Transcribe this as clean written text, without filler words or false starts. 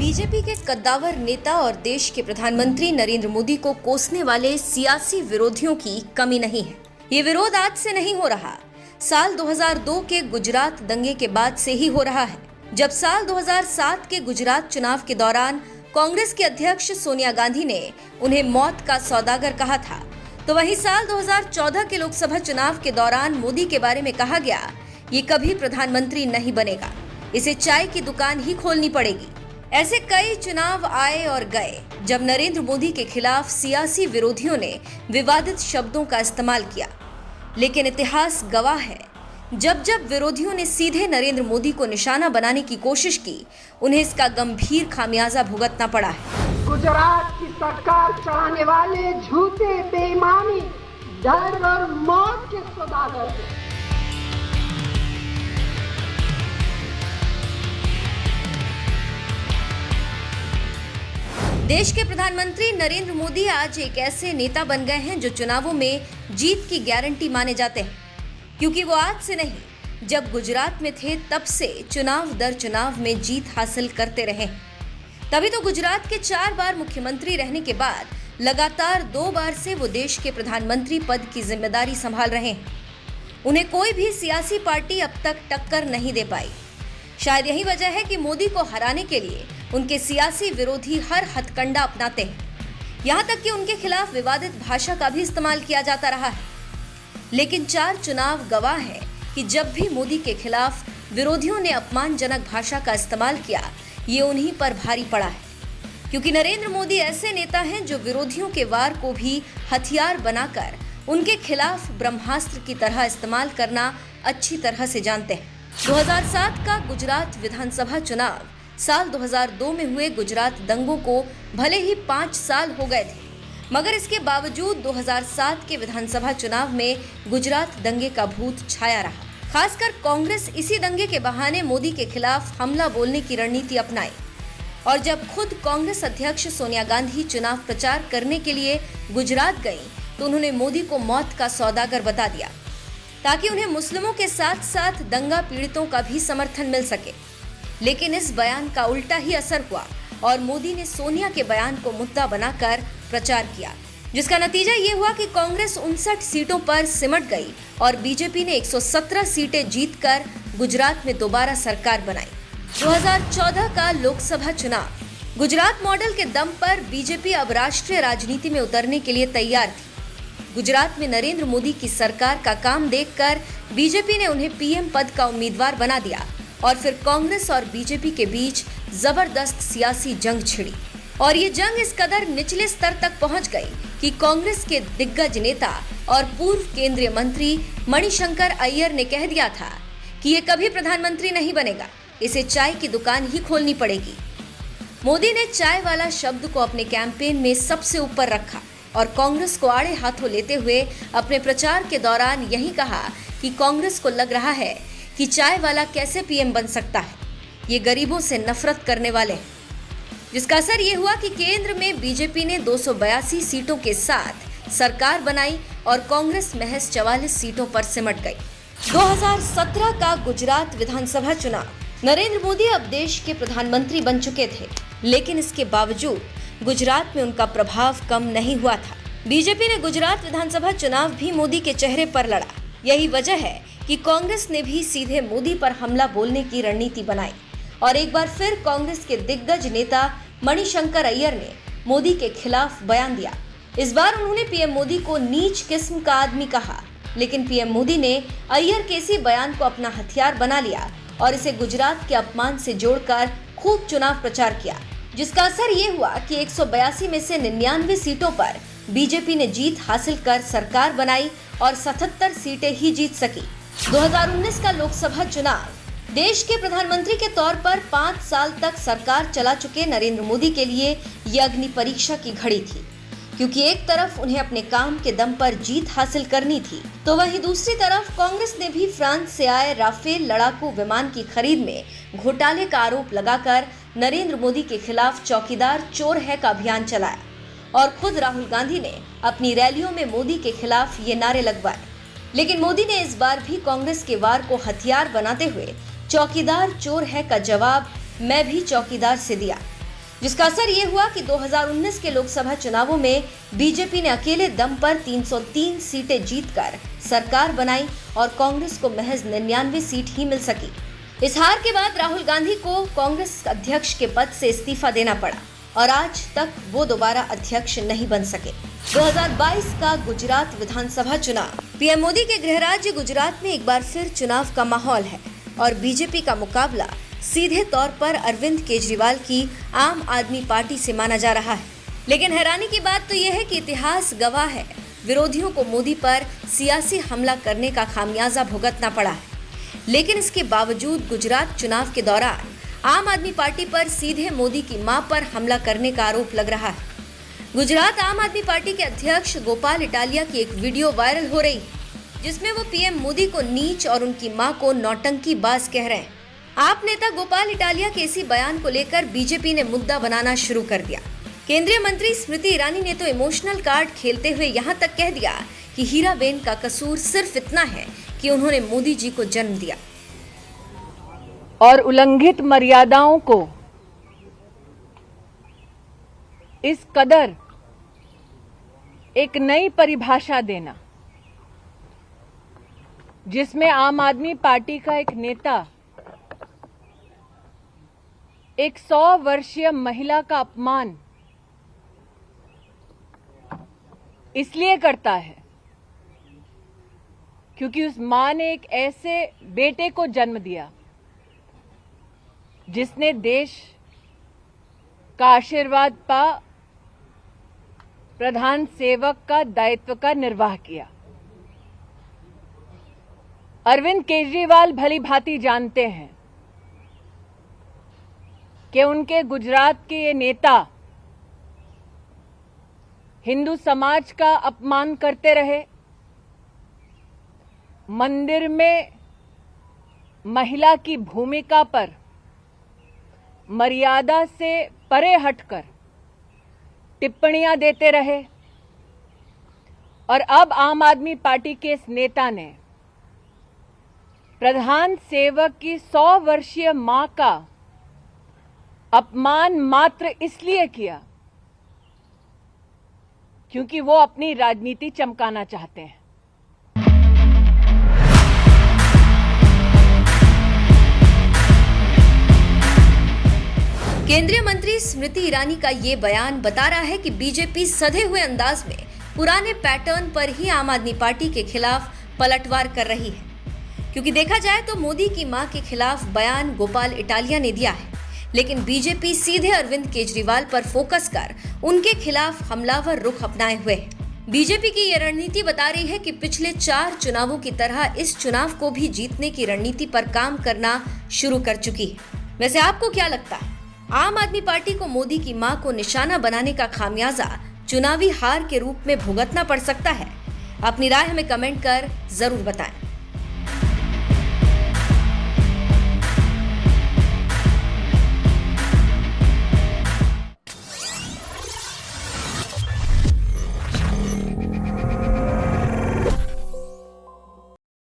BJP के कद्दावर नेता और देश के प्रधानमंत्री नरेंद्र मोदी को कोसने वाले सियासी विरोधियों की कमी नहीं है। ये विरोध आज से नहीं हो रहा, साल 2002 के गुजरात दंगे के बाद से ही हो रहा है। जब साल 2007 के गुजरात चुनाव के दौरान कांग्रेस के अध्यक्ष सोनिया गांधी ने उन्हें मौत का सौदागर कहा था, तो वहीं साल 2014 के लोकसभा चुनाव के दौरान मोदी के बारे में कहा गया, ये कभी प्रधानमंत्री नहीं बनेगा, इसे चाय की दुकान ही खोलनी पड़ेगी। ऐसे कई चुनाव आए और गए जब नरेंद्र मोदी के खिलाफ सियासी विरोधियों ने विवादित शब्दों का इस्तेमाल किया, लेकिन इतिहास गवाह है, जब जब विरोधियों ने सीधे नरेंद्र मोदी को निशाना बनाने की कोशिश की, उन्हें इसका गंभीर खामियाजा भुगतना पड़ा है। गुजरात की सरकार चलाने वाले झूठे, बेईमानी, डर और मौत के सौदागर हैं। देश के प्रधानमंत्री नरेंद्र मोदी आज एक ऐसे नेता बन गए हैं जो चुनावों में जीत की गारंटी माने जाते हैं, क्योंकि वो आज से नहीं, जब गुजरात में थे तब से चुनाव दर चुनाव में जीत हासिल करते रहे। तभी तो गुजरात के 4 बार मुख्यमंत्री रहने के बाद लगातार 2 बार से वो देश के प्रधानमंत्री पद की जिम्मेदारी संभाल रहे हैं। उन्हें कोई भी सियासी पार्टी अब तक टक्कर नहीं दे पाई। शायद यही वजह है कि मोदी को हराने के लिए उनके सियासी विरोधी हर हथकंडा अपनाते हैं। यहाँ तक कि उनके खिलाफ विवादित भाषा का भी इस्तेमाल किया जाता रहा है। लेकिन 4 चुनाव गवाह है कि जब भी मोदी के खिलाफ विरोधियों ने अपमानजनक भाषा का इस्तेमाल किया, ये उन्हीं पर भारी पड़ा है, क्योंकि नरेंद्र मोदी ऐसे नेता हैं जो विरोधियों के वार को भी हथियार बनाकर उनके खिलाफ ब्रह्मास्त्र की तरह इस्तेमाल करना अच्छी तरह से जानते हैं। 2007 का गुजरात विधानसभा चुनाव, साल 2002 में हुए गुजरात दंगों को भले ही 5 साल हो गए थे, मगर इसके बावजूद 2007 के विधानसभा चुनाव में गुजरात दंगे का भूत छाया रहा। खासकर कांग्रेस इसी दंगे के बहाने मोदी के खिलाफ हमला बोलने की रणनीति अपनाई, और जब खुद कांग्रेस अध्यक्ष सोनिया गांधी चुनाव प्रचार करने के लिए गुजरात गईं, तो उन्होंने मोदी को मौत का सौदागर बता दिया, ताकि उन्हें मुस्लिमों के साथ साथ दंगा पीड़ितों का भी समर्थन मिल सके। लेकिन इस बयान का उल्टा ही असर हुआ और मोदी ने सोनिया के बयान को मुद्दा बनाकर प्रचार किया, जिसका नतीजा ये हुआ कि कांग्रेस 59 सीटों पर सिमट गई और बीजेपी ने 117 सीटें जीतकर गुजरात में दोबारा सरकार बनाई। 2014 का लोकसभा चुनाव, गुजरात मॉडल के दम पर बीजेपी अब राष्ट्रीय राजनीति में उतरने के लिए तैयार थी। गुजरात में नरेंद्र मोदी की सरकार का काम देखकर बीजेपी ने उन्हें पीएम पद का उम्मीदवार बना दिया और फिर कांग्रेस और बीजेपी के बीच जबरदस्त सियासी जंग छिड़ी, और ये जंग इस कदर निचले स्तर तक पहुंच गई कि कांग्रेस के दिग्गज नेता और पूर्व केंद्रीय मंत्री मणिशंकर अय्यर ने कह दिया था कि ये कभी प्रधानमंत्री नहीं बनेगा, इसे चाय की दुकान ही खोलनी पड़ेगी। मोदी ने चाय वाला शब्द को अपने कैंपेन में सबसे ऊपर रखा और कांग्रेस को आड़े हाथों लेते हुए अपने प्रचार के दौरान यही कहा कि कांग्रेस को लग रहा है कि चाय वाला कैसे पीएम बन सकता है, ये गरीबों से नफरत करने वाले हैं। जिसका असर ये हुआ कि केंद्र में बीजेपी ने 282 सीटों के साथ सरकार बनाई और कांग्रेस महज 44 सीटों पर सिमट गई। 2017 का गुजरात विधानसभा चुनाव, नरेंद्र मोदी अब देश के प्रधानमंत्री बन चुके थे, लेकिन इसके बावजूद गुजरात में उनका प्रभाव कम नहीं हुआ था। बीजेपी ने गुजरात विधानसभा चुनाव भी मोदी के चेहरे पर लड़ा। यही वजह है कि कांग्रेस ने भी सीधे मोदी पर हमला बोलने की रणनीति बनाई और एक बार फिर कांग्रेस के दिग्गज नेता मणिशंकर अय्यर ने मोदी के खिलाफ बयान दिया। इस बार उन्होंने पीएम मोदी को नीच किस्म का आदमी कहा, लेकिन पीएम मोदी ने अय्यर के इसी बयान को अपना हथियार बना लिया और इसे गुजरात के अपमान से जोड़कर खूब चुनाव प्रचार किया, जिसका असर ये हुआ कि 182 में से 99 सीटों पर बीजेपी ने जीत हासिल कर सरकार बनाई और 77 सीटें ही जीत सकी। 2019 का लोकसभा चुनाव, देश के प्रधानमंत्री के तौर पर 5 साल तक सरकार चला चुके नरेंद्र मोदी के लिए ये अग्नि परीक्षा की घड़ी थी, क्योंकि एक तरफ उन्हें अपने काम के दम पर जीत हासिल करनी थी, तो वहीं दूसरी तरफ कांग्रेस ने भी फ्रांस से आए राफेल लड़ाकू विमान की खरीद में घोटाले का आरोप लगाकर नरेंद्र मोदी के खिलाफ चौकीदार चोर है का अभियान चलाया और खुद राहुल गांधी ने अपनी रैलियों में मोदी के खिलाफ ये नारे लगवाए। लेकिन मोदी ने इस बार भी कांग्रेस के वार को हथियार बनाते हुए चौकीदार चोर है का जवाब मैं भी चौकीदार से दिया। जिसका असर ये हुआ कि 2019 के लोकसभा चुनावों में बीजेपी ने अकेले दम पर 303 सीटें जीतकर सरकार बनाई और कांग्रेस को महज 99 सीट ही मिल सकी। इस हार के बाद राहुल गांधी को कांग्रेस अध्यक्ष के पद से इस्तीफा देना पड़ा और आज तक वो दोबारा अध्यक्ष नहीं बन सके। 2022 का गुजरात विधानसभा चुनाव। पीएम मोदी के गृह राज्य गुजरात में एक बार फिर चुनाव का माहौल है और बीजेपी का मुकाबला सीधे तौर पर अरविंद केजरीवाल की आम आदमी पार्टी से माना जा रहा है। लेकिन हैरानी की बात तो यह है कि इतिहास गवाह है, विरोधियों को मोदी पर सियासी हमला करने का खामियाजा भुगतना पड़ा है। लेकिन इसके बावजूद गुजरात चुनाव के दौरान आम आदमी पार्टी पर सीधे मोदी की मां पर हमला करने का आरोप लग रहा है। गुजरात आम आदमी पार्टी के अध्यक्ष गोपाल इटालिया की एक वीडियो वायरल हो रही है, जिसमें वो पीएम मोदी को नीच और उनकी मां को नौटंकी बाज कह रहे हैं। आप नेता गोपाल इटालिया के इसी बयान को लेकर बीजेपी ने मुद्दा बनाना शुरू कर दिया। केंद्रीय मंत्री स्मृति ईरानी ने तो इमोशनल कार्ड खेलते हुए यहां तक कह दिया कि हीराबेन का कसूर सिर्फ इतना है कि उन्होंने मोदी जी को जन्म दिया और उल्लंघित मर्यादाओं को इस कदर एक नई परिभाषा देना, जिसमें आम आदमी पार्टी का एक नेता एक 100 वर्षीय महिला का अपमान इसलिए करता है क्योंकि उस मां ने एक ऐसे बेटे को जन्म दिया जिसने देश का आशीर्वाद पा प्रधान सेवक का दायित्व का निर्वाह किया। अरविंद केजरीवाल भली भांति जानते हैं कि उनके गुजरात के ये नेता हिंदू समाज का अपमान करते रहे, मंदिर में महिला की भूमिका पर मर्यादा से परे हटकर टिप्पणियां देते रहे और अब आम आदमी पार्टी के इस नेता ने प्रधान सेवक की 100 वर्षीय मां का अपमान मात्र इसलिए किया क्योंकि वो अपनी राजनीति चमकाना चाहते हैं। केंद्रीय मंत्री स्मृति ईरानी का ये बयान बता रहा है कि बीजेपी सधे हुए अंदाज में पुराने पैटर्न पर ही आम आदमी पार्टी के खिलाफ पलटवार कर रही है, क्योंकि देखा जाए तो मोदी की मां के खिलाफ बयान गोपाल इटालिया ने दिया है, लेकिन बीजेपी सीधे अरविंद केजरीवाल पर फोकस कर उनके खिलाफ हमलावर रुख अपनाए हुए है। बीजेपी की ये रणनीति बता रही है कि पिछले 4 चुनावों की तरह इस चुनाव को भी जीतने की रणनीति पर काम करना शुरू कर चुकी है। वैसे आपको क्या लगता है, आम आदमी पार्टी को मोदी की मां को निशाना बनाने का खामियाजा चुनावी हार के रूप में भुगतना पड़ सकता है? अपनी राय हमें कमेंट कर जरूर बताएं।